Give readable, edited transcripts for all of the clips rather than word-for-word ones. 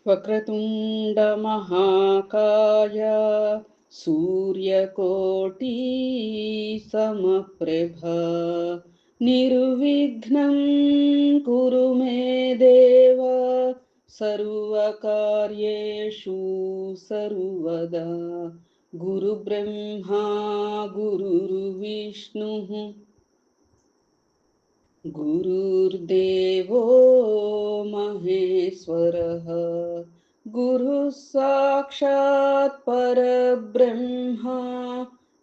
వక్రతుండ మహాకాయ సూర్యకోటి సమప్రభ నిర్విఘ్నం కురు మే దేవ సర్వకార్యేషు సర్వదా గురు బ్రహ్మా గురుర్విష్ణు గురుర్దేవో మహేశ్వరః గురుః సాక్షాత్ పరబ్రహ్మ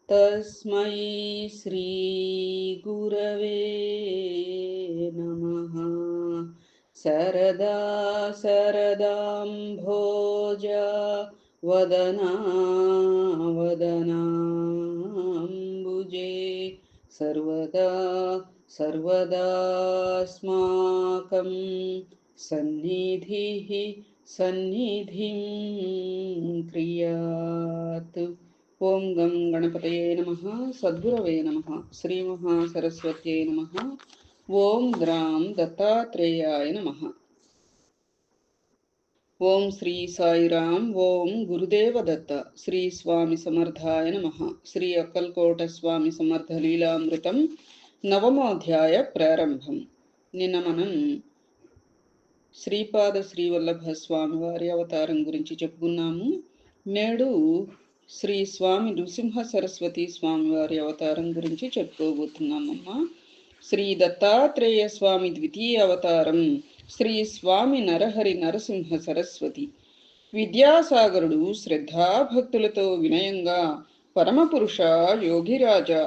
తస్మై శ్రీ గురవే నమః. శరదా శరదాంభోజ వదనా వదనాంబుజే సర్వదా సర్వదాస్మాకం సన్నిధిః సన్నిధిం క్రియాత్. ఓం గం గణపతయే నమః. సద్గురవే నమః. శ్రీ మహాసరస్వత్యై నమః. ఓం గ్రాం దత్తాత్రేయాయ నమః. ఓం శ్రీ సాయిరాం. ఓం గురుదేవ దత్త. శ్రీ స్వామి సమర్థాయ నమః. శ్రీ అక్కల్కోట స్వామి సమర్థ లీలామృతం నవమోధ్యాయ ప్రారంభం. నిన్న మనం శ్రీపాద శ్రీవల్లభ స్వామి వారి అవతారం గురించి చెప్పుకున్నాము. నేడు శ్రీ స్వామి నృసింహ సరస్వతి స్వామి వారి అవతారం గురించి చెప్పుకోబోతున్నామమ్మా. శ్రీ దత్తాత్రేయ స్వామి ద్వితీయ అవతారం శ్రీ స్వామి నరహరి నరసింహ సరస్వతి. విద్యాసాగరుడు శ్రద్ధాభక్తులతో వినయంగా పరమపురుష యోగిరాజా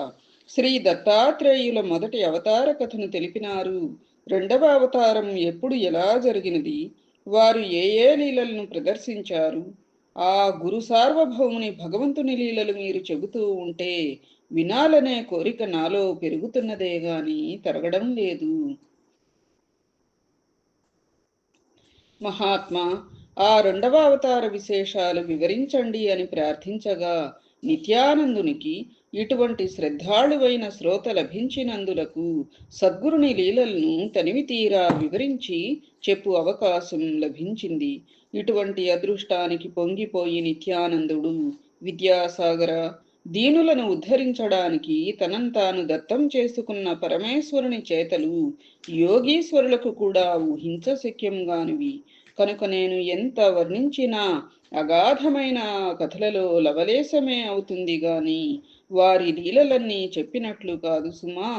శ్రీ దత్తాత్రేయుల మొదటి అవతార కథను తెలిపినారు. రెండవ అవతారం ఎప్పుడు ఎలా జరిగినది, వారు ఏ ఏ లీలలను ప్రదర్శించారు, ఆ గురు సార్వభౌముని భగవంతుని లీలలు మీరు చెబుతూ ఉంటే వినాలనే కోరిక నాలో పెరుగుతున్నదే గాని తరగడం లేదు. మహాత్మా, ఆ రెండవ అవతార విశేషాలు వివరించండి అని ప్రార్థించగా నిత్యానందునికి ఇటువంటి శ్రద్ధాళువైన శ్రోత లభించినందులకు సద్గురుని లీలలను తనివి తీరా వివరించి చెప్పు అవకాశం లభించింది. ఇటువంటి అదృష్టానికి పొంగిపోయి నిత్యానందుడు విద్యాసాగర, దీనులను ఉద్ధరించడానికి తనంతాను దత్తం చేసుకున్న పరమేశ్వరుని చేతలు యోగీశ్వరులకు కూడా ఊహించశక్యంగానివి. కనుక నేను ఎంత వర్ణించినా అగాధమైన కథలలో లవలేశమే అవుతుంది గాని వారి లీలలన్నీ చెప్పినట్లు కాదు సుమా.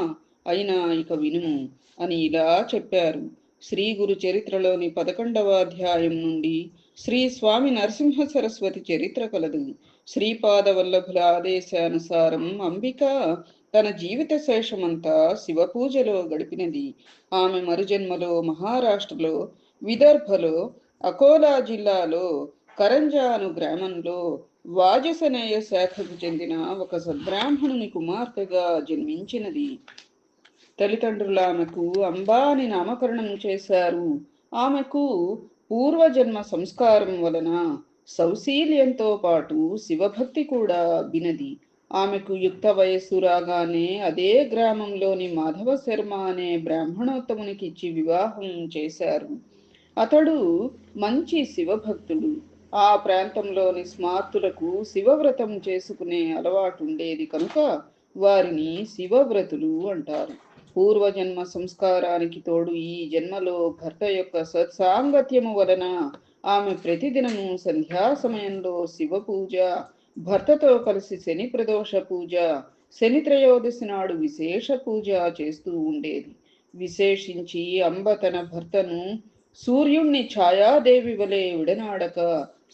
అయినా ఇక వినుము అని ఇలా చెప్పారు. శ్రీ గురు చరిత్రలోని 11వ అధ్యాయం నుండి శ్రీ స్వామి నరసింహ సరస్వతి చరిత్ర కలదు. శ్రీపాద వల్లభుల ఆదేశానుసారం అంబిక తన జీవిత శేషమంతా శివపూజలో గడిపినది. ఆమె మరుజన్మలో మహారాష్ట్రలో విదర్భలో అకోలా జిల్లాలో కరంజాను గ్రామంలో వాజసనేయ శాఖకు చెందిన ఒక సద్బ్రాహ్మణుని కుమార్తెగా జన్మించినది. తల్లిదండ్రులు ఆమెకు అంబా అని నామకరణం చేశారు. ఆమెకు పూర్వజన్మ సంస్కారం వలన సౌశీల్యంతో పాటు శివభక్తి కూడా అబ్బినది. ఆమెకు యుక్త వయస్సు రాగానే అదే గ్రామంలోని మాధవ శర్మ అనే బ్రాహ్మణోత్తమునికి ఇచ్చి వివాహం చేశారు. అతడు మంచి శివభక్తుడు. ఆ ప్రాంతంలోని స్మార్తులకు శివవ్రతం చేసుకునే అలవాటు ఉండేది కనుక వారిని శివవ్రతులు అంటారు. పూర్వజన్మ సంస్కారానికి తోడు ఈ జన్మలో భర్త యొక్క సత్సాంగత్యము వలన ఆమె ప్రతిదినము సంధ్యా సమయంలో శివ పూజ, భర్తతో కలిసి శని ప్రదోష పూజ, శని త్రయోదశి నాడు విశేష పూజ చేస్తూ ఉండేది. విశేషించి అంబ తన భర్తను సూర్యుణ్ణి ఛాయాదేవి వలె విడనాడక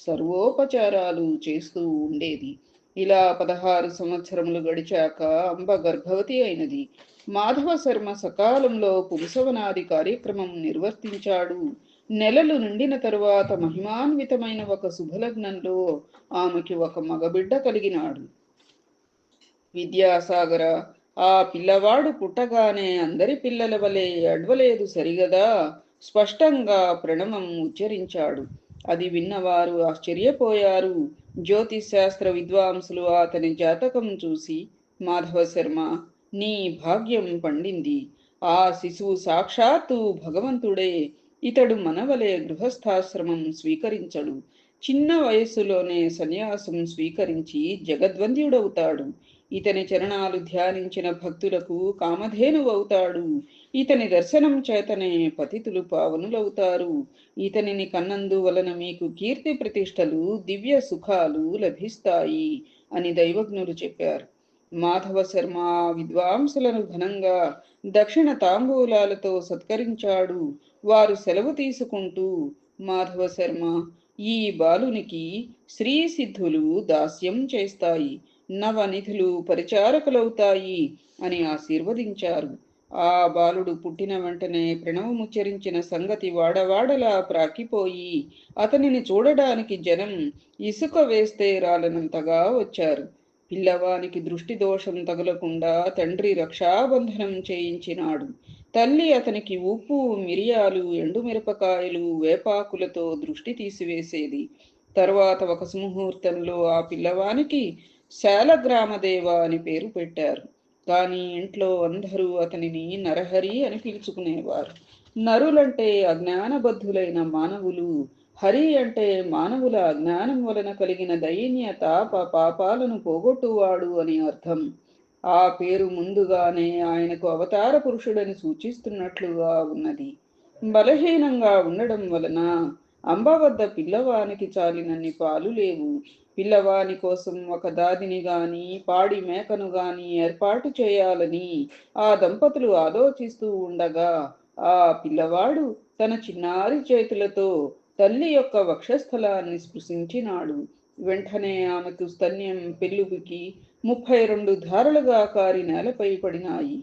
సర్వోపచారాలు చేస్తూ ఉండేది. ఇలా 16 సంవత్సరములు గడిచాక అంబ గర్భవతి అయినది. మాధవ శర్మ సకాలంలో పుంసవనాది కార్యక్రమం నిర్వర్తించాడు. నెలలు నిండిన తరువాత మహిమాన్వితమైన ఒక శుభలగ్నంలో ఆమెకి ఒక మగబిడ్డ కలిగినాడు. విద్యాసాగర, ఆ పిల్లవాడు పుట్టగానే అందరి పిల్లల వలె అడ్వలేదు సరిగదా, స్పష్టంగా ప్రణవం ఉచ్చరించాడు. అది విన్నవారు ఆశ్చర్యపోయారు. జ్యోతిశాస్త్ర విద్వాంసులు అతని జాతకం చూసి, మాధవ శర్మ, నీ భాగ్యం పండింది. ఆ శిశువు సాక్షాత్తు భగవంతుడే. ఇతడు మనవలే గృహస్థాశ్రమం స్వీకరించడు. చిన్న వయస్సులోనే సన్యాసం స్వీకరించి జగద్వంద్యుడవుతాడు. ఇతని చరణాలు ధ్యానించిన భక్తులకు కామధేనువవుతాడు. ఇతని దర్శనం చేతనే పతితులు పావనులవుతారు. ఇతనిని కన్నందువలన మీకు కీర్తి ప్రతిష్టలు, దివ్య సుఖాలు లభిస్తాయి అని దైవజ్ఞులు చెప్పారు. మాధవ శర్మ విద్వాంసులను ఘనంగా దక్షిణ తాంబూలాలతో సత్కరించాడు. వారు సెలవు తీసుకుంటూ, మాధవ శర్మ, ఈ బాలునికి శ్రీ సిద్ధులు దాస్యం చేస్తాయి, నవనిధులు పరిచారకులవుతాయి అని ఆశీర్వదించారు. ఆ బాలుడు పుట్టిన వెంటనే ప్రణవముచ్చరించిన సంగతి వాడవాడలా ప్రాకిపోయి అతనిని చూడడానికి జనం ఇసుక వేస్తే రాలనంతగా వచ్చారు. పిల్లవానికి దృష్టి దోషం తగలకుండా తండ్రి రక్షాబంధనం చేయించినాడు. తల్లి అతనికి ఉప్పు, మిరియాలు, ఎండుమిరపకాయలు, వేపాకులతో దృష్టి తీసివేసేది. తర్వాత ఒక సుముహూర్తంలో ఆ పిల్లవానికి శాలగ్రామదేవ అని పేరు పెట్టారు. కానీ ఇంట్లో అందరూ అతనిని నరహరి అని పిలుచుకునేవారు. నరులంటే అజ్ఞానబద్ధులైన మానవులు, హరి అంటే మానవుల అజ్ఞానం వలన కలిగిన దైన్య తాప పాపాలను పోగొట్టువాడు అని అర్థం. ఆ పేరు ముందుగానే ఆయనకు అవతార పురుషుడని సూచిస్తున్నట్లుగా ఉన్నది. బలహీనంగా ఉండడం వలన అంబ వద్ద పిల్లవానికి చాలినన్ని పాలు లేవు. పిల్లవాని కోసం ఒక దాదిని గాని పాడి మేకను గాని ఏర్పాటు చేయాలని ఆ దంపతులు ఆలోచిస్తూ ఉండగా ఆ పిల్లవాడు తన చిన్నారి చేతులతో తల్లి యొక్క వక్షస్థలాన్ని స్పృశించినాడు. వెంటనే ఆమెకు స్తన్యం పెళ్ళుబికి 32 ధారలుగా కారి నేలపై పడినాయి.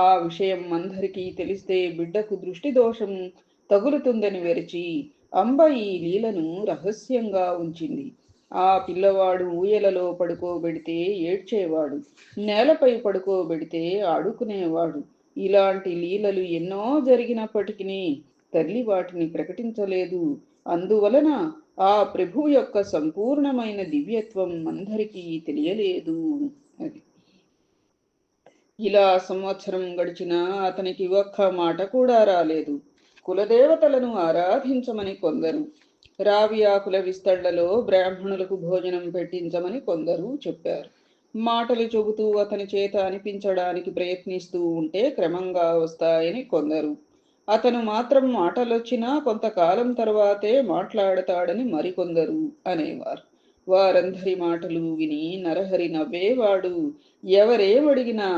ఆ విషయం అందరికీ తెలిస్తే బిడ్డకు దృష్టి దోషం తగులుతుందని వెరచి అంబ ఈ లీలను రహస్యంగా ఉంచింది. ఆ పిల్లవాడు ఊయలలో పడుకోబెడితే ఏడ్చేవాడు, నేలపై పడుకోబెడితే ఆడుకునేవాడు. ఇలాంటి లీలలు ఎన్నో జరిగినప్పటికీ తల్లి వాటిని ప్రకటించలేదు. అందువలన ఆ ప్రభు యొక్క సంపూర్ణమైన దివ్యత్వం అందరికీ తెలియలేదు. అది ఇలా సంవత్సరం గడిచినా అతనికి ఒక్క మాట కూడా రాలేదు. కులదేవతలను ఆరాధించమని కొందరు, రావి ఆకుల విస్తళ్లలో బ్రాహ్మణులకు భోజనం పెట్టించమని కొందరు చెప్పారు. మాటలు చెబుతూ అతని చేత అనిపించడానికి ప్రయత్నిస్తూ ఉంటే క్రమంగా వస్తాయని కొందరు. అతను మాత్రం మాటలొచ్చినా కొంతకాలం తర్వాతే మాట్లాడతాడని మరికొందరు అనేవారు. వారందరి మాటలు విని నరహరి నవ్వేవాడు. ఎవరేమడిగినా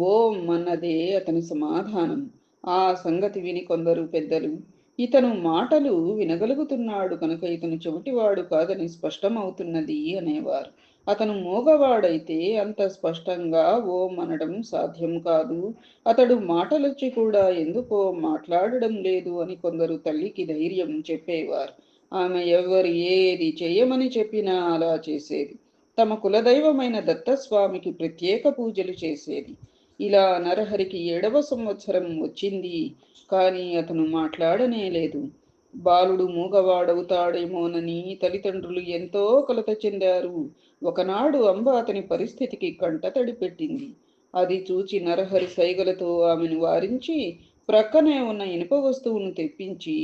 ఓం అన్నదే అతని సమాధానం. ఆ సంగతి విని కొందరు పెద్దలు, ఇతను మాటలు వినగలుగుతున్నాడు కనుక ఇతను చెవిటివాడు కాదని స్పష్టమవుతున్నది అనేవారు. అతను మూగవాడైతే అంత స్పష్టంగా ఓం అనడం సాధ్యం కాదు. అతడు మాటలొచ్చి కూడా ఎందుకో మాట్లాడడం లేదు అని కొందరు తల్లికి ధైర్యం చెప్పేవారు. ఆమె ఎవరు ఏది చేయమని చెప్పినా అలా చేసేది. తమ కులదైవమైన దత్తస్వామికి ప్రత్యేక పూజలు చేసేది. ఇలా నరహరికి 7వ సంవత్సరం వచ్చింది. కానీ అతను మాట్లాడనే లేదు. బాలుడు మూగవాడవుతాడేమోనని తల్లిదండ్రులు ఎంతో కలత చెందారు. ఒకనాడు అంబ అతని పరిస్థితికి కంటతడి పెట్టింది. అది చూచి నరహరి సైగలతో ఆమెను వారించి ప్రక్కనే ఉన్న ఇనుప వస్తువును తెప్పించి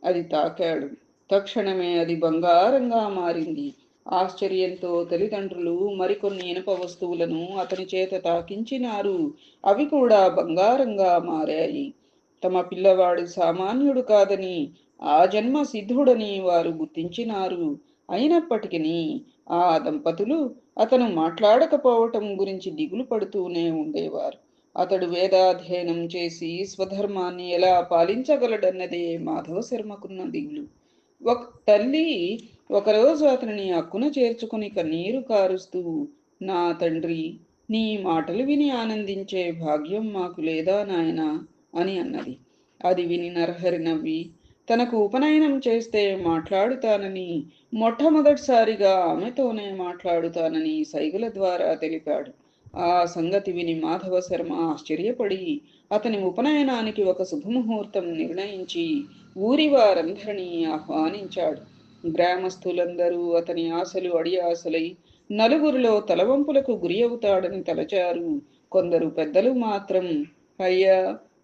అది తాకాడు. తక్షణమే అది బంగారంగా మారింది. ఆశ్చర్యంతో తల్లిదండ్రులు మరికొన్ని ఇనుప వస్తువులను అతని చేత తాకించినారు. అవి కూడా బంగారంగా మారాయి. తమ పిల్లవాడు సామాన్యుడు కాదని, ఆ జన్మ సిద్ధుడని వారు గుర్తించినారు. అయినప్పటికీ ఆ దంపతులు అతను మాట్లాడకపోవటం గురించి దిగులు పడుతూనే ఉండేవారు. అతడు వేదాధ్యయనం చేసి స్వధర్మాన్ని ఎలా పాలించగలడన్నదే మాధవ శర్మకున్న దిగులు. ఒక తల్లి ఒకరోజు అతనిని అక్కున చేర్చుకుని కన్నీరు కారుస్తూ, నా తండ్రి, నీ మాటలు విని ఆనందించే భాగ్యం మాకు లేదా నాయనా అని అన్నది. అది విని నరహరి నవ్వి తనకు ఉపనయనం చేస్తే మాట్లాడుతానని, మొట్టమొదటిసారిగా ఆమెతోనే మాట్లాడుతానని సైగుల ద్వారా తెలిపాడు. ఆ సంగతి విని మాధవ శర్మ ఆశ్చర్యపడి అతని ఉపనయనానికి ఒక శుభముహూర్తం నిర్ణయించి ఊరి వారందరినీ ఆహ్వానించాడు. గ్రామస్తులందరూ అతని ఆశలు అడియాసలై నలుగురిలో తలవంపులకు గురి అవుతాడని తలచారు. కొందరు పెద్దలు మాత్రం, అయ్యా,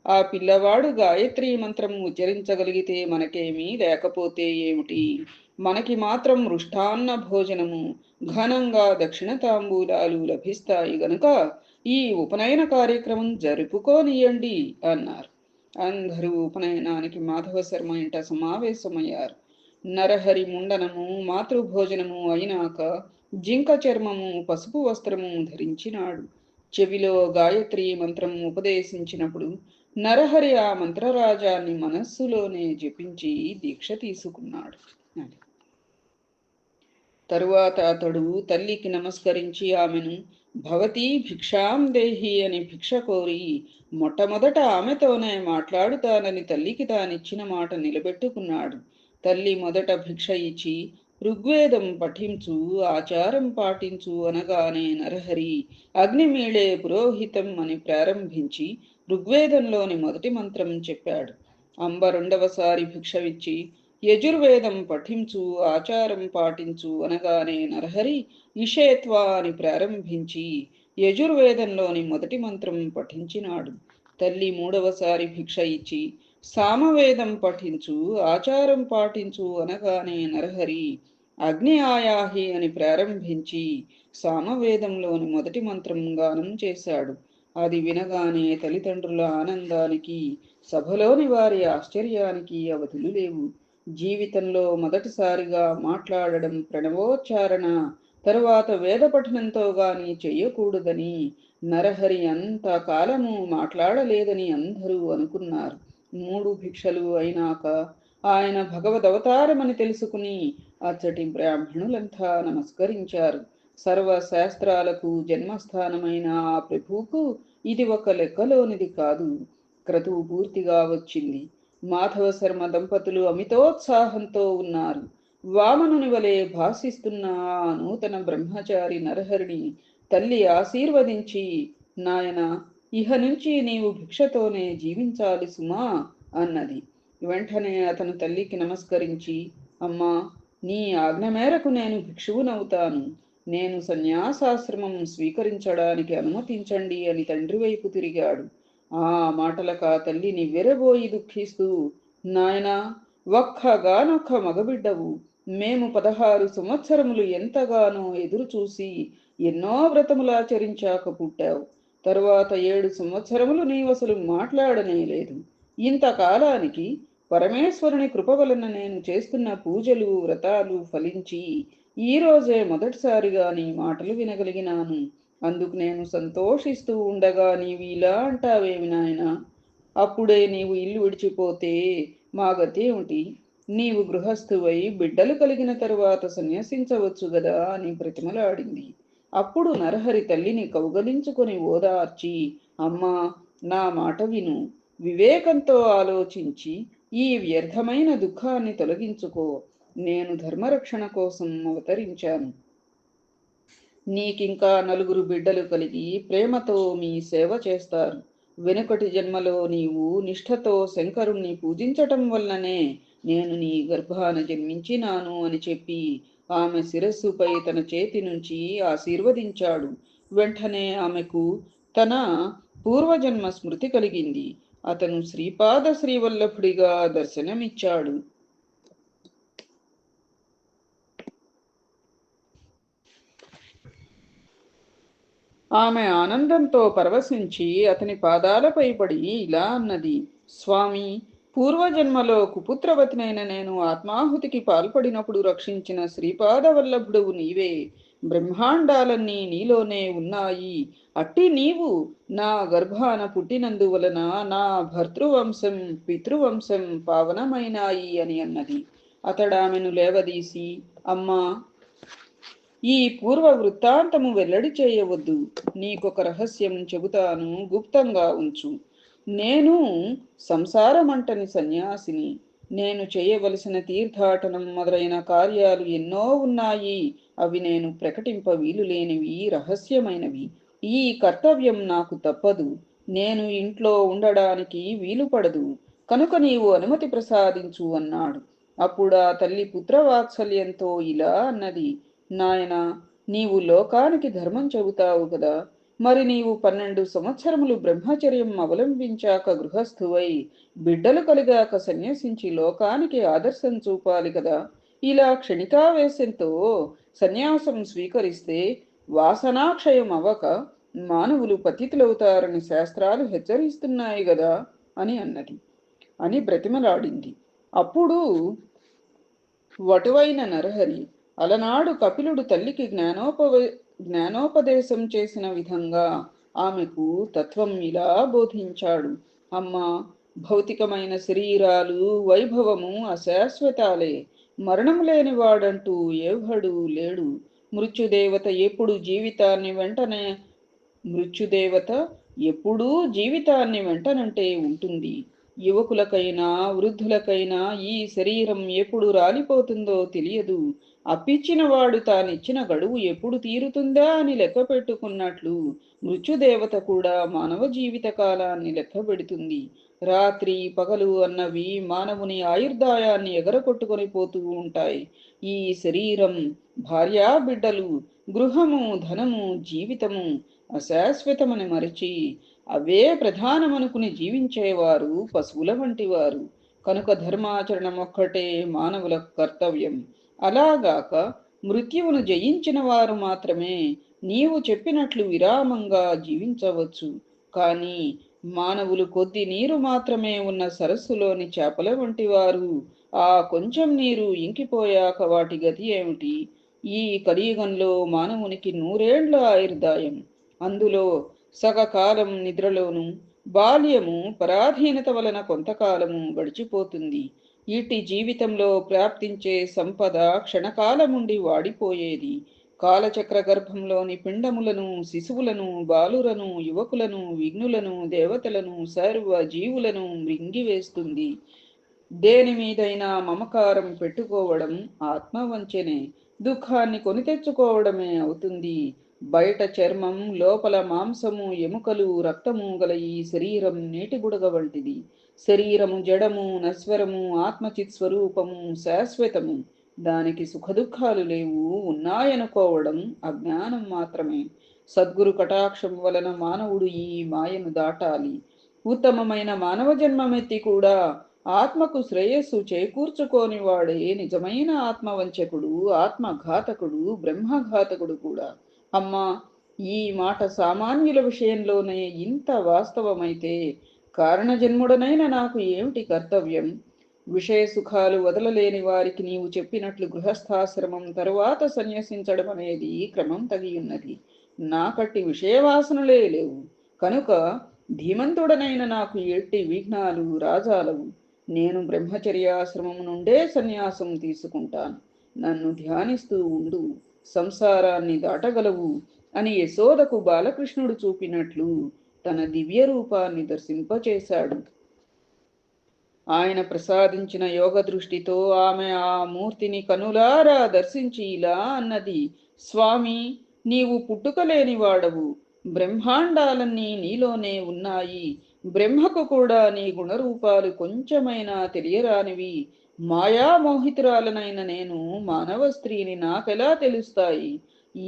ఆ పిల్లవాడు గాయత్రీ మంత్రం ఉచ్చరించగలిగితే మనకేమీ లేకపోతే ఏమిటి? మనకి మాత్రం మృష్టాన్న భోజనము, ఘనంగా దక్షిణ తాంబూలాలు లభిస్తాయి గనుక ఈ ఉపనయన కార్యక్రమం జరుపుకోనియండి అన్నారు. అందరూ ఉపనయనానికి మాధవ శర్మ ఇంట సమావేశమయ్యారు. నరహరి ముండనము మాతృభోజనము అయినాక జింక చర్మము పసుపు వస్త్రము ధరించినాడు. చెవిలో గాయత్రి మంత్రం ఉపదేశించినప్పుడు నరహరి ఆ మంత్రరాజాన్ని మనస్సులోనే జపించి దీక్ష తీసుకున్నాడు. తరువాత అతడు తల్లికి నమస్కరించి ఆమెను భవతి భిక్షాం దేహి అని భిక్ష కోరి మొట్టమొదట ఆమెతోనే మాట్లాడుతానని తల్లికి తానిచ్చిన మాట నిలబెట్టుకున్నాడు. తల్లి మొదట భిక్ష ఇచ్చి ఋగ్వేదం పఠించు, ఆచారం పాటించు అనగానే నరహరి అగ్నిమీళే పురోహితం అని ప్రారంభించి ఋగ్వేదంలోని మొదటి మంత్రం చెప్పాడు. అంబ రెండవసారి భిక్ష ఇచ్చి యజుర్వేదం పఠించు, ఆచారం పాటించు అనగానే నరహరి ఇషేత్వా అని ప్రారంభించి యజుర్వేదంలోని మొదటి మంత్రం పఠించినాడు. తల్లి మూడవసారి భిక్ష ఇచ్చి సామవేదం పఠించు, ఆచారం పాటించు అనగానే నరహరి అగ్ని ఆయాహి అని ప్రారంభించి సామవేదంలోని మొదటి మంత్రం గానం చేశాడు. అది వినగానే తల్లిదండ్రుల ఆనందానికి, సభలోని వారి ఆశ్చర్యానికి అవధులు లేవు. జీవితంలో మొదటిసారిగా మాట్లాడడం ప్రణవోచ్చారణ, తరువాత వేద పఠనంతో గాని చెయ్యకూడదని నరహరి అంత కాలము మాట్లాడలేదని అందరూ అనుకున్నారు. 3 భిక్షలు అయినాక ఆయన భగవదవతారమని తెలుసుకుని అచ్చటి బ్రాహ్మణులంతా నమస్కరించారు. సర్వశాస్త్రాలకు జన్మస్థానమైన ఆ ప్రభువుకు ఇది ఒక లెక్కలోనిది కాదు. క్రతువు పూర్తిగా వచ్చింది. మాధవ శర్మ దంపతులు అమితోత్సాహంతో ఉన్నారు. వామనుని వలె భాసిస్తున్న ఆ నూతన బ్రహ్మచారి నరహరిని తల్లి ఆశీర్వదించి, నాయన ఇహ నుంచి నీవు భిక్షతోనే జీవించాలి సుమా అన్నది. వెంటనే అతను తల్లికి నమస్కరించి, అమ్మా, నీ ఆజ్ఞ మేరకు నేను భిక్షువునవుతాను. నేను సన్యాసాశ్రమం స్వీకరించడానికి అనుమతించండి అని తండ్రి వైపు తిరిగాడు. ఆ మాటలక తల్లిని వెరబోయి దుఃఖిస్తూ, నాయనా, ఒక్కగానొక్క మగబిడ్డవు. మేము 16 సంవత్సరములు ఎంతగానో ఎదురు చూసి ఎన్నో వ్రతములాచరించాక పుట్టావు. తరువాత 7 సంవత్సరములు నీవసలు మాట్లాడనే లేదు. ఇంతకాలానికి పరమేశ్వరుని కృప వలన నేను చేస్తున్న పూజలు వ్రతాలు ఫలించి ఈరోజే మొదటిసారిగా నీ మాటలు వినగలిగినాను. అందుకు నేను సంతోషిస్తూ ఉండగా నీవు ఇలా అంటావేమి నాయనా? అప్పుడే నీవు ఇల్లు విడిచిపోతే మా గతి ఏమిటి? నీవు గృహస్థువై బిడ్డలు కలిగిన తరువాత సన్యసించవచ్చు గదా అని బ్రతిమలాడింది. అప్పుడు నరహరి తల్లిని కౌగలించుకొని ఓదార్చి, అమ్మా, నా మాట విను. వివేకంతో ఆలోచించి ఈ వ్యర్థమైన దుఃఖాన్ని తొలగించుకో. నేను ధర్మరక్షణ కోసం అవతరించాను. నీకింకా 4 బిడ్డలు కలిగి ప్రేమతో మీ సేవ చేస్తారు. వెనుకటి జన్మలో నీవు నిష్ఠతో శంకరుణ్ణి పూజించటం వల్లనే నేను నీ గర్భాన జన్మించినాను అని చెప్పి ఆమె శిరస్సుపై తన చేతి నుంచి ఆశీర్వదించాడు. వెంటనే ఆమెకు తన పూర్వజన్మ స్మృతి కలిగింది. అతను శ్రీపాద శ్రీవల్లభుడిగా దర్శనమిచ్చాడు. ఆమె ఆనందంతో పరవశించి అతని పాదాలపై పడి ఇలా అన్నది, స్వామి, పూర్వజన్మలో కుపుత్రవతినైన నేను ఆత్మాహుతికి పాల్పడినప్పుడు రక్షించిన శ్రీపాదవల్లభుడవు నీవే. బ్రహ్మాండాలన్నీ నీలోనే ఉన్నాయి. అట్టి నీవు నా గర్భాన పుట్టినందువలన నా భర్తృవంశం పితృవంశం పావనమైనాయి అని అన్నది. అతడామెను లేవదీసి, అమ్మా, ఈ పూర్వ వృత్తాంతము వెల్లడి చేయవద్దు. నీకొక రహస్యం చెబుతాను, గుప్తంగా ఉంచు. నేను సంసారమంటని సన్యాసిని. నేను చేయవలసిన తీర్థాటనం మొదలైన కార్యాలు ఎన్నో ఉన్నాయి. అవి నేను ప్రకటింప వీలు లేనివి, రహస్యమైనవి. ఈ కర్తవ్యం నాకు తప్పదు. నేను ఇంట్లో ఉండడానికి వీలు పడదు. కనుక నీవు అనుమతి ప్రసాదించు అన్నాడు. అప్పుడు ఆ తల్లి పుత్రవాత్సల్యంతో ఇలా అన్నది, నాయనా, నీవు లోకానికి ధర్మం చెబుతావు కదా. మరి నీవు 12 సంవత్సరములు బ్రహ్మచర్యం అవలంబించాక గృహస్థువై బిడ్డలు కలిగాక సన్యసించి లోకానికి ఆదర్శం చూపాలి కదా. ఇలా క్షణికావేశంతో సన్యాసం స్వీకరిస్తే వాసనాక్షయం అవ్వక మానవులు పతితులవుతారని శాస్త్రాలు హెచ్చరిస్తున్నాయి కదా అని అన్నది అని బ్రతిమలాడింది. అప్పుడు వటువైన నరహరి అలనాడు కపిలుడు తల్లికి జ్ఞానోపదేశం చేసిన విధంగా ఆమెకు తత్వం ఇలా బోధించాడు. అమ్మా, భౌతికమైన శరీరాలు వైభవము అశాశ్వతాలే. మరణం లేని వాడంటూ ఎవడు లేడు. మృత్యుదేవత ఎప్పుడు జీవితాన్ని వెంటనే మృత్యుదేవత ఎప్పుడూ జీవితాన్ని వెంటనంటే ఉంటుంది. యువకులకైనా వృద్ధులకైనా ఈ శరీరం ఎప్పుడు రాలిపోతుందో తెలియదు. అప్పిచ్చినవాడు తానిచ్చిన గడువు ఎప్పుడు తీరుతుందా అని లెక్క పెట్టుకున్నట్లు మృత్యుదేవత కూడా మానవ జీవిత కాలాన్ని లెక్క పెడుతుంది. రాత్రి పగలు అన్నవి మానవుని ఆయుర్దాయాన్ని ఎగరకొట్టుకొని పోతూ ఉంటాయి. ఈ శరీరం, భార్యా బిడ్డలు, గృహము, ధనము, జీవితము అశాశ్వతమని మరిచి అవే ప్రధానమనుకుని జీవించేవారు పశువుల వంటివారు. కనుక ధర్మాచరణం ఒక్కటే మానవుల కర్తవ్యం. అలాగాక మృత్యువును జయించిన వారు మాత్రమే నీవు చెప్పినట్లు విరామంగా జీవించవచ్చు. కానీ మానవులు కొద్ది నీరు మాత్రమే ఉన్న సరస్సులోని చేపల వంటి వారు. ఆ కొంచెం నీరు ఇంకిపోయాక వాటి గతి ఏమిటి? ఈ కలియుగంలో మానవునికి 100 ఏళ్ల ఆయుర్దాయం. అందులో సగకాలం నిద్రలోను, బాల్యము పరాధీనత వలన కొంతకాలము గడిచిపోతుంది. ఇట్టి జీవితంలో ప్రాప్తించే సంపద క్షణకాలముండి వాడిపోయేది. కాలచక్ర గర్భంలోని పిండములను, శిశువులను, బాలురను, యువకులను, విఘ్నులను, దేవతలను, సర్వ జీవులను మృంగివేస్తుంది. దేని మీదైనా మమకారం పెట్టుకోవడం ఆత్మవంచనే. దుఃఖాన్ని కొని తెచ్చుకోవడమే అవుతుంది. బయట చర్మం, లోపల మాంసము, ఎముకలు, రక్తము గల ఈ శరీరం నీటి బుడగ వంటిది. శరీరము జడము, నశ్వరము, ఆత్మచిత్ స్వరూపము శాశ్వతము. దానికి సుఖదుఖాలు లేవు. ఉన్నాయనుకోవడం అజ్ఞానం మాత్రమే. సద్గురు కటాక్షం వలన మానవుడు ఈ మాయను దాటాలి. ఉత్తమమైన మానవ జన్మమెత్తి కూడా ఆత్మకు శ్రేయస్సు చేకూర్చుకోని వాడే నిజమైన ఆత్మవంచకుడు, ఆత్మఘాతకుడు, బ్రహ్మఘాతకుడు కూడా. అమ్మా, ఈ మాట సామాన్యుల విషయంలోనే ఇంత వాస్తవమైతే కారణజన్ముడనైన నాకు ఏమిటి కర్తవ్యం? విషయ సుఖాలు వదలలేని వారికి నీవు చెప్పినట్లు గృహస్థాశ్రమం తరువాత సన్యసించడం అనేది క్రమం తగి ఉన్నది. నాకట్టి విషయవాసనలే లేవు. కనుక ధీమంతుడనైన నాకు ఎట్టి విఘ్నాలు రాజాలవు. నేను బ్రహ్మచర్యాశ్రమం నుండే సన్యాసం తీసుకుంటాను. నన్ను ధ్యానిస్తూ ఉండు, సంసారాన్ని దాటగలవు అని యశోదకు బాలకృష్ణుడు చూపినట్లు తన దివ్య రూపాన్ని దర్శింపచేశాడు. ఆయన ప్రసాదించిన యోగ దృష్టితో ఆమె ఆ మూర్తిని కనులారా దర్శించి ఇలా అన్నది: స్వామి, నీవు పుట్టుకలేని వాడవు. బ్రహ్మాండాలన్నీ నీలోనే ఉన్నాయి. బ్రహ్మకు కూడా నీ గుణరూపాలు కొంచెమైనా తెలియరానివి. మాయామోహితురాలనైన నేను మానవ స్త్రీని నాకెలా తెలుస్తాయి?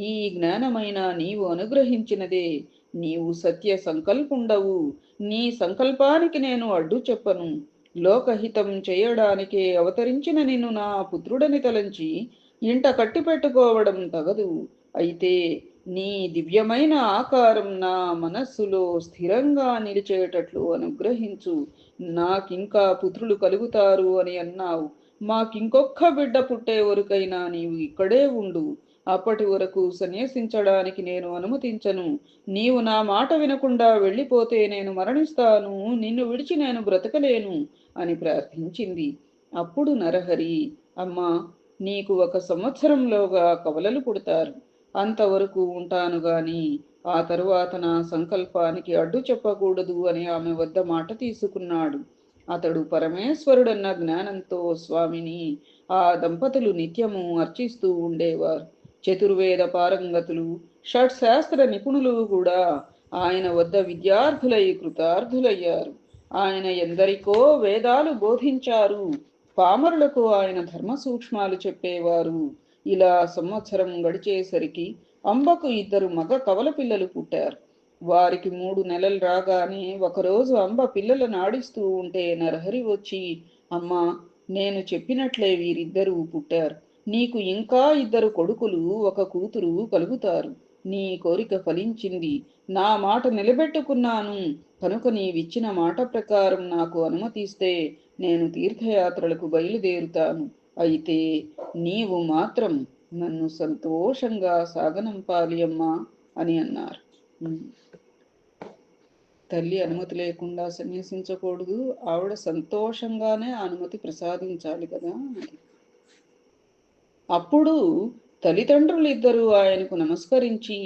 ఈ జ్ఞానమైన నీవు అనుగ్రహించినదే. నీవు సత్య సంకల్పుండవు. నీ సంకల్పానికి నేను అడ్డు చెప్పను. లోకహితం చేయడానికే అవతరించిన నిన్ను నా పుత్రుడని తలంచి ఇంట కట్టిపెట్టుకోవడం తగదు. అయితే నీ దివ్యమైన ఆకారం నా మనస్సులో స్థిరంగా నిలిచేటట్లు అనుగ్రహించు. నాకింకా పుత్రులు కలుగుతారు అని అన్నావు. మాకింకొక్క బిడ్డ పుట్టే వరకైనా నీవు ఇక్కడే ఉండు. అప్పటి వరకు సన్యసించడానికి నేను అనుమతించను. నీవు నా మాట వినకుండా వెళ్ళిపోతే నేను మరణిస్తాను. నిన్ను విడిచి నేను బ్రతకలేను అని ప్రార్థించింది. అప్పుడు నరహరి, అమ్మా, నీకు 1 సంవత్సరంలోగా కవలలు పుడతారు. అంతవరకు ఉంటాను గాని ఆ తరువాత నా సంకల్పానికి అడ్డు చెప్పకూడదు అని ఆమె వద్ద మాట తీసుకున్నాడు. అతడు పరమేశ్వరుడన్న జ్ఞానంతో స్వామిని ఆ దంపతులు నిత్యము అర్చిస్తూ ఉండేవారు. చతుర్వేద పారంగతులు, షట్శాస్త్ర నిపుణులు కూడా ఆయన వద్ద విద్యార్థులై కృతార్థులయ్యారు. ఆయన ఎందరికో వేదాలు బోధించారు. పామరులకు ఆయన ధర్మ సూక్ష్మాలు చెప్పేవారు. ఇలా సంవత్సరం గడిచేసరికి అంబకు 2 మగ కవల పిల్లలు పుట్టారు. వారికి 3 నెలలు రాగానే ఒకరోజు అంబ పిల్లలను ఆడిస్తూ ఉంటే నరహరి వచ్చి, అమ్మా, నేను చెప్పినట్లే వీరిద్దరూ పుట్టారు. నీకు ఇంకా 2 కొడుకులు, 1 కూతురు కలుగుతారు. నీ కోరిక ఫలించింది. నా మాట నిలబెట్టుకున్నాను. కనుక నీవిచ్చిన మాట ప్రకారం నాకు అనుమతిస్తే నేను తీర్థయాత్రలకు బయలుదేరుతాను. అయితే నీవు మాత్రం నన్ను సంతోషంగా సాగనంపాలి అమ్మా అని అన్నారు. తల్లి అనుమతి లేకుండా సన్యసించకూడదు. ఆవిడ సంతోషంగానే అనుమతి ప్రసాదించాలి కదా. అప్పుడు తల్లిదండ్రులిద్దరూ ఆయనకు నమస్కరించి,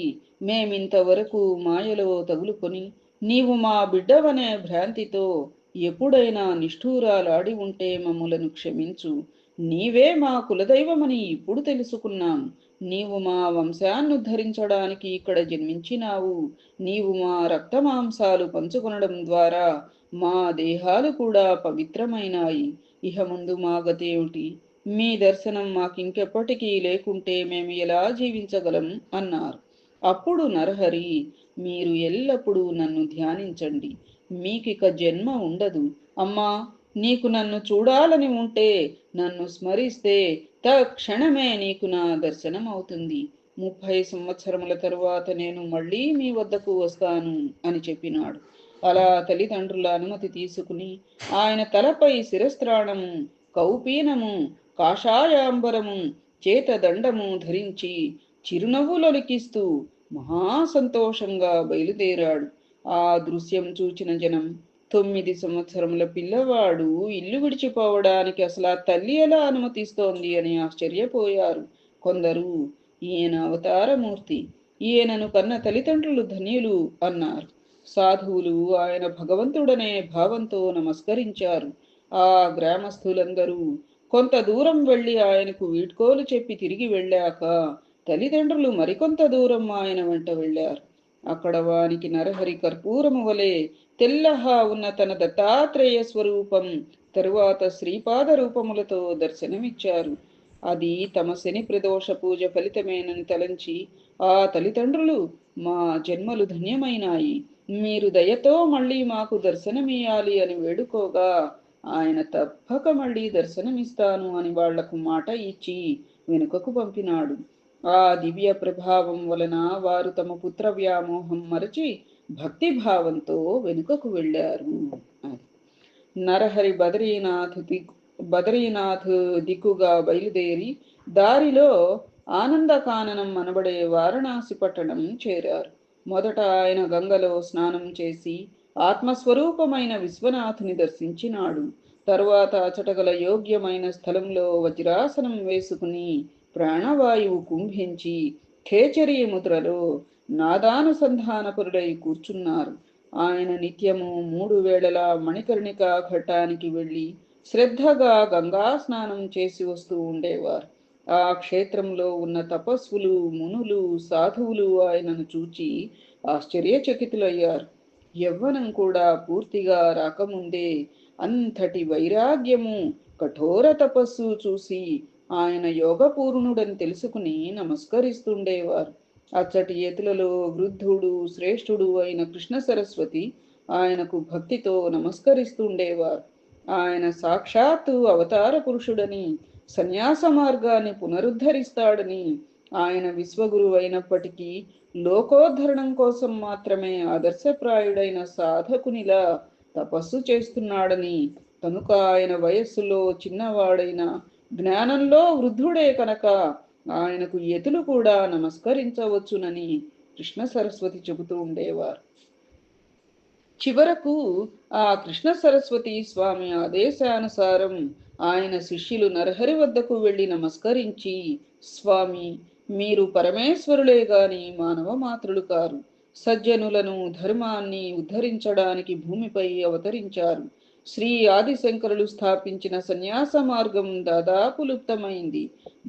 మేమింతవరకు మాయలో తగులుకొని నీవు మా బిడ్డవనే భ్రాంతితో ఎప్పుడైనా నిష్ఠూరాలాడి ఉంటే మమ్ములను క్షమించు. నీవే మా కులదైవమని ఇప్పుడు తెలుసుకున్నాం. నీవు మా వంశాన్నుద్ధరించడానికి ఇక్కడ జన్మించినావు. నీవు మా రక్తమాంసాలు పంచుకొనడం ద్వారా మా దేహాలు కూడా పవిత్రమైనాయి. ఇహ ముందు మా గతేమిటి? మీ దర్శనం మాకింకెప్పటికీ లేకుంటే మేము ఎలా జీవించగలం అన్నారు. అప్పుడు నరహరి, మీరు ఎల్లప్పుడూ నన్ను ధ్యానించండి. మీకిక జన్మ ఉండదు. అమ్మా, నీకు నన్ను చూడాలని ఉంటే నన్ను స్మరిస్తే తక్షణమే నీకు నా దర్శనం అవుతుంది. 30 సంవత్సరముల తరువాత నేను మళ్ళీ మీ వద్దకు వస్తాను అని చెప్పినాడు. అలా తల్లిదండ్రుల అనుమతి తీసుకుని ఆయన తలపై శిరస్త్రాణము, కౌపీనము, కాషాయాంబరము, చేతదండము ధరించి చిరునవ్వులొలికిస్తూ మహాసంతోషంగా బయలుదేరాడు. ఆ దృశ్యం చూచిన జనం, 9 సంవత్సరముల పిల్లవాడు ఇల్లు విడిచిపోవడానికి అసలు ఆ తల్లి ఎలా అనుమతిస్తోంది అని ఆశ్చర్యపోయారు. కొందరు, ఈయన అవతారమూర్తి, ఈయనను కన్న తల్లిదండ్రులు ధన్యులు అన్నారు. సాధువులు ఆయన భగవంతుడనే భావంతో నమస్కరించారు. ఆ గ్రామస్థులందరూ కొంత దూరం వెళ్ళి ఆయనకు వీడ్కోలు చెప్పి తిరిగి వెళ్ళాక తల్లిదండ్రులు మరికొంత దూరం ఆయన వెంట వెళ్ళారు. అక్కడ వానికి నరహరి కర్పూరము వలె తెల్లహా ఉన్న తన దత్తాత్రేయ స్వరూపం, తరువాత శ్రీపాద రూపములతో దర్శనమిచ్చారు. అది తమ శని ప్రదోష పూజ ఫలితమేనని తలంచి ఆ తల్లిదండ్రులు, మా జన్మలు ధన్యమైనాయి, మీరు దయతో మళ్ళీ మాకు దర్శనమియ్యాలి అని వేడుకోగా ఆయన తప్పక మళ్ళీ దర్శనమిస్తాను అని వాళ్లకు మాట ఇచ్చి వెనుకకు పంపినాడు. ఆ దివ్య ప్రభావం వలన వారు తమ పుత్ర వ్యామోహం మరచి భక్తిభావంతో వెనుకకు వెళ్ళారు. నరహరి బద్రీనాథ్ దిక్కుగా బయలుదేరి దారిలో ఆనందకాననం అనబడే వారణాసి పట్టణం చేరారు. మొదట ఆయన గంగలో స్నానం చేసి ఆత్మస్వరూపమైన విశ్వనాథుని దర్శించినాడు. తరువాత అచటగల యోగ్యమైన స్థలంలో వజ్రాసనం వేసుకుని ప్రాణవాయువు కుంభించి ఖేచరీ ముద్రలో నాదానుసంధానపరుడై కూర్చున్నారు. ఆయన నిత్యము 3 వేళలా మణికర్ణికా ఘట్టానికి వెళ్ళి శ్రద్ధగా గంగా స్నానం చేసి వస్తూ ఉండేవారు. ఆ క్షేత్రంలో ఉన్న తపస్సులు, మునులు, సాధువులు ఆయనను చూచి ఆశ్చర్యచకితులయ్యారు. యవ్వనం కూడా పూర్తిగా రాకముందే అంతటి వైరాగ్యము, కఠోర తపస్సు చూసి ఆయన యోగపూర్ణుడని తెలుసుకుని నమస్కరిస్తుండేవారు. అచ్చటి ఎతులలో వృద్ధుడు, శ్రేష్ఠుడు అయిన కృష్ణ సరస్వతి ఆయనకు భక్తితో నమస్కరిస్తుండేవారు. ఆయన సాక్షాత్తు అవతార పురుషుడని, సన్యాస మార్గాన్ని పునరుద్ధరిస్తాడని, ఆయన విశ్వగురు అయినప్పటికీ లోకోద్ధరణం కోసం మాత్రమే ఆదర్శప్రాయుడైన సాధకునిలా తపస్సు చేస్తున్నాడని, కనుక ఆయన వయస్సులో చిన్నవాడైన జ్ఞానంలో వృద్ధుడే కనుక ఆయనకు యతులు కూడా నమస్కరించవచ్చునని కృష్ణ సరస్వతి చెబుతూ ఉండేవారు. చివరకు ఆ కృష్ణ సరస్వతి స్వామి ఆదేశానుసారం ఆయన శిష్యులు నరహరి వద్దకు వెళ్ళి నమస్కరించి, స్వామి, మీరు పరమేశ్వరులే గాని మానవ మాత్రులు కారు. సజ్జనులను, ధర్మాన్ని ఉద్ధరించడానికి భూమిపై అవతరించారు. శ్రీ ఆదిశంకరులు స్థాపించిన సన్యాస మార్గం దాదాపు లుప్తమైంది.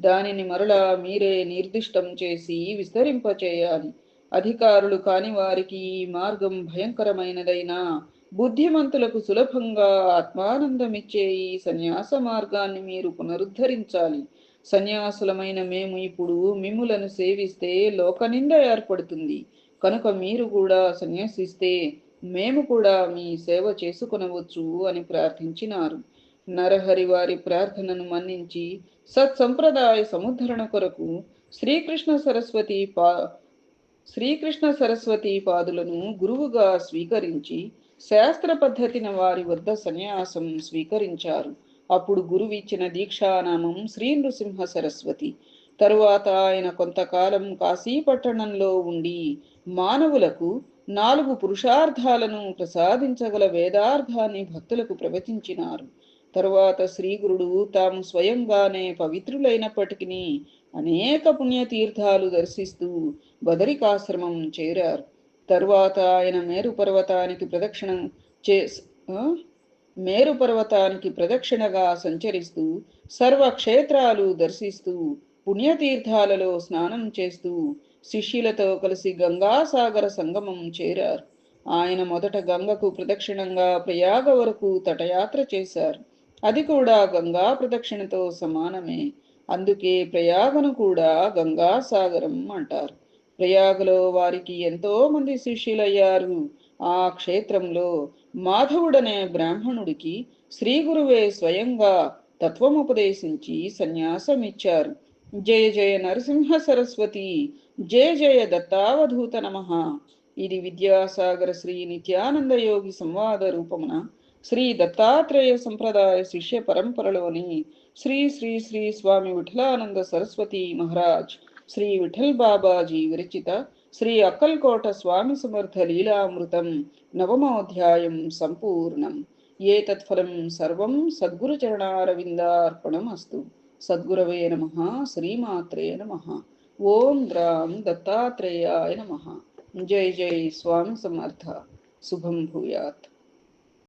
దానిని మరలా మీరే నిర్దిష్టం చేసి విస్తరింపచేయాలి. అధికారులు కాని వారికి ఈ మార్గం భయంకరమైనదైనా బుద్ధిమంతులకు సులభంగా ఆత్మానందమిచ్చే ఈ సన్యాస మార్గాన్ని మీరు పునరుద్ధరించాలి. సన్యాసులమైన మేము ఇప్పుడు మిమ్ములను సేవిస్తే లోకనింద ఏర్పడుతుంది. కనుక మీరు కూడా సన్యసిస్తే మేము కూడా మీ సేవ చేసుకొనవచ్చు అని ప్రార్థించినారు. నరహరి వారి ప్రార్థనను మన్నించి సత్సంప్రదాయ సముద్ధరణ కొరకు శ్రీకృష్ణ సరస్వతి పా శ్రీకృష్ణ సరస్వతి పాదులను గురువుగా స్వీకరించి శాస్త్ర పద్ధతిన వారి వద్ద సన్యాసం స్వీకరించారు. అప్పుడు గురువిచ్చిన దీక్షానామం శ్రీ నృసింహ సరస్వతి. తరువాత ఆయన కొంతకాలం కాశీపట్టణంలో ఉండి మానవులకు 4 పురుషార్థాలను ప్రసాదించగల వేదార్థాన్ని భక్తులకు ప్రవచించినారు. తరువాత శ్రీగురుడు తాము స్వయంగానే పవిత్రులైనప్పటికీ అనేక పుణ్యతీర్థాలు దర్శిస్తూ బదరికాశ్రమం చేరారు. తరువాత ఆయన మేరు పర్వతానికి ప్రదక్షిణగా సంచరిస్తూ సర్వక్షేత్రాలు దర్శిస్తూ పుణ్యతీర్థాలలో స్నానం చేస్తూ శిష్యులతో కలిసి గంగాసాగర సంగమం చేరారు. ఆయన మొదట గంగకు ప్రదక్షిణంగా ప్రయాగ వరకు తటయాత్ర చేశారు. అది కూడా గంగా ప్రదక్షిణతో సమానమే. అందుకే ప్రయాగను కూడా గంగాసాగరం అంటారు. ప్రయాగలో వారికి ఎంతో మంది శిష్యులయ్యారు. ఆ క్షేత్రంలో మాధవుడనే బ్రాహ్మణుడికి శ్రీ గురువే స్వయంగా తత్వముపదేశించి సన్యాసమిచ్చారు. జయ జయ నరసింహ సరస్వతి, జయ జయ దత్తావధూత నమః. ఇది విద్యాసాగర శ్రీ నిత్యానంద యోగి సంవాద రూపమున శ్రీ దత్తాత్రేయ సంప్రదాయ శిష్య పరంపరలోని శ్రీ శ్రీ శ్రీ స్వామి విఠలానంద సరస్వతి మహారాజ్ శ్రీ విఠల్ బాబాజీ విరచిత శ్రీ అక్కల్కోట స్వామి సమర్థ లీలామృతం 9వ అధ్యాయం సంపూర్ణం. ఏతత్ఫలం సర్వం సద్గురు చరణారవిందార్పణం అస్తు. సద్గురవే నమః. శ్రీమాత్రే నమః. ఓం ద్రాం దత్తాత్రేయాయ నమః. జై జై స్వామి సమర్థ. శుభం భూయాత్.